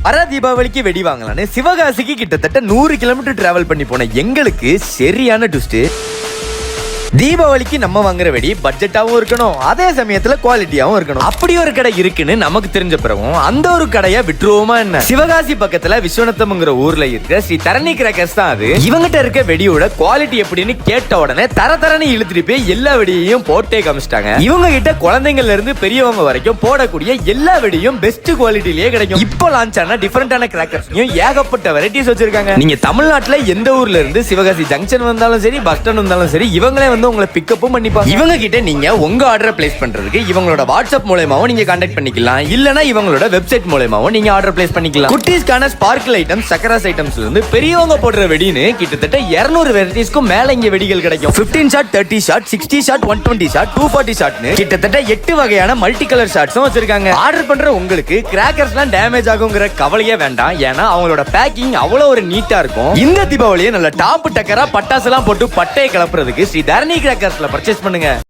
வர தீபாவளிக்கு வெடி வாங்கலான்னு சிவகாசிக்கு கிட்டத்தட்ட 100 கிலோமீட்டர் டிராவல் பண்ணி போன எங்களுக்கு சரியான ட்விஸ்ட். தீபாவளிக்கு நம்ம வாங்குற வெடி பட்ஜெட்டாவும் இருக்கணும், அதே சமயத்துல குவாலிட்டியாவும் இருக்கணும். அப்படி ஒரு கடை இருக்குன்னு நமக்கு தெரிஞ்ச பிறகும் அந்த ஒரு கடையை விட்டுருவோமா என்ன? சிவகாசி பக்கத்துல விஸ்வநாதம்ங்கிற ஊர்ல இருக்க ஸ்ரீ தரணி கிராக்கர்ஸ் தான் அது. இவங்கிட்ட இருக்க வெடியோட குவாலிட்டி எப்படின்னு கேட்ட உடனே தரன்னு இழுத்துட்டு போய் எல்லா வெடியையும் போட்டே காமிச்சிட்டாங்க. இவங்க கிட்ட குழந்தைங்கள்ல இருந்து பெரியவங்க வரைக்கும் போடக்கூடிய எல்லா வெடியும் பெஸ்ட் குவாலிட்டிலேயே கிடைக்கும். இப்போ லான்ச் ஆன டிஃபரெண்டான கிராக்கர்ஸ்லயும் ஏகப்பட்ட வெரைட்டிஸ் வச்சிருக்காங்க. நீங்க தமிழ்நாட்டுல எந்த ஊர்ல இருந்து சிவகாசி ஜங்ஷன் வந்தாலும் சரி, பஸ் ஸ்டாண்ட் வந்தாலும் சரி, இவங்களே வந்து உங்களை பிக்கப்பும் பண்ணிப்பாங்க. இவங்க கிட்ட நீங்க உங்க ஆர்டர் பிளேஸ் பண்றதுக்கு இவங்களோட வாட்ஸ்அப் மூலமாவும் நீங்க கான்டாக்ட் பண்ணிக்கலாம், இல்லனா இவங்களோட வெப்சைட் மூலமாவும் நீங்க ஆர்டர் பிளேஸ் பண்ணிக்கலாம். குட்டீஸ்க்கான ஸ்பார்க்கிள் ஐட்டம்ஸ், சக்கராஸ் ஐட்டம்ஸ்ல இருந்து பெரியவங்க போடுற வெடின்னு கிட்டத்தட்ட 200 வெரைட்டிஸ்க்கும் மேல இங்க வெடிகள் கிடைக்கும். 15 ஷாட், 30 ஷாட், 60 ஷாட், 120 ஷாட், 240 ஷாட்னு கிட்டத்தட்ட 8 வகையான மல்டி கலர் ஷாட்ஸும் வச்சிருக்காங்க. ஆர்டர் பண்ற உங்களுக்கு கிராக்கர்ஸ்லாம் டேமேஜ் ஆகுங்கிற கவலையே வேண்டாம், ஏன்னா அவங்களோட பேக்கிங் அவ்வளவு ஒரு நீட்டா இருக்கும். இந்த தீபாவளியை நல்ல டாப் டக்கரா பட்டாசுலாம் போட்டு பட்டையை கிளப்புறதுக்கு ஸ்ரீ தரணி கிராக்கர்ஸ்ல பர்ச்சேஸ் பண்ணுங்க.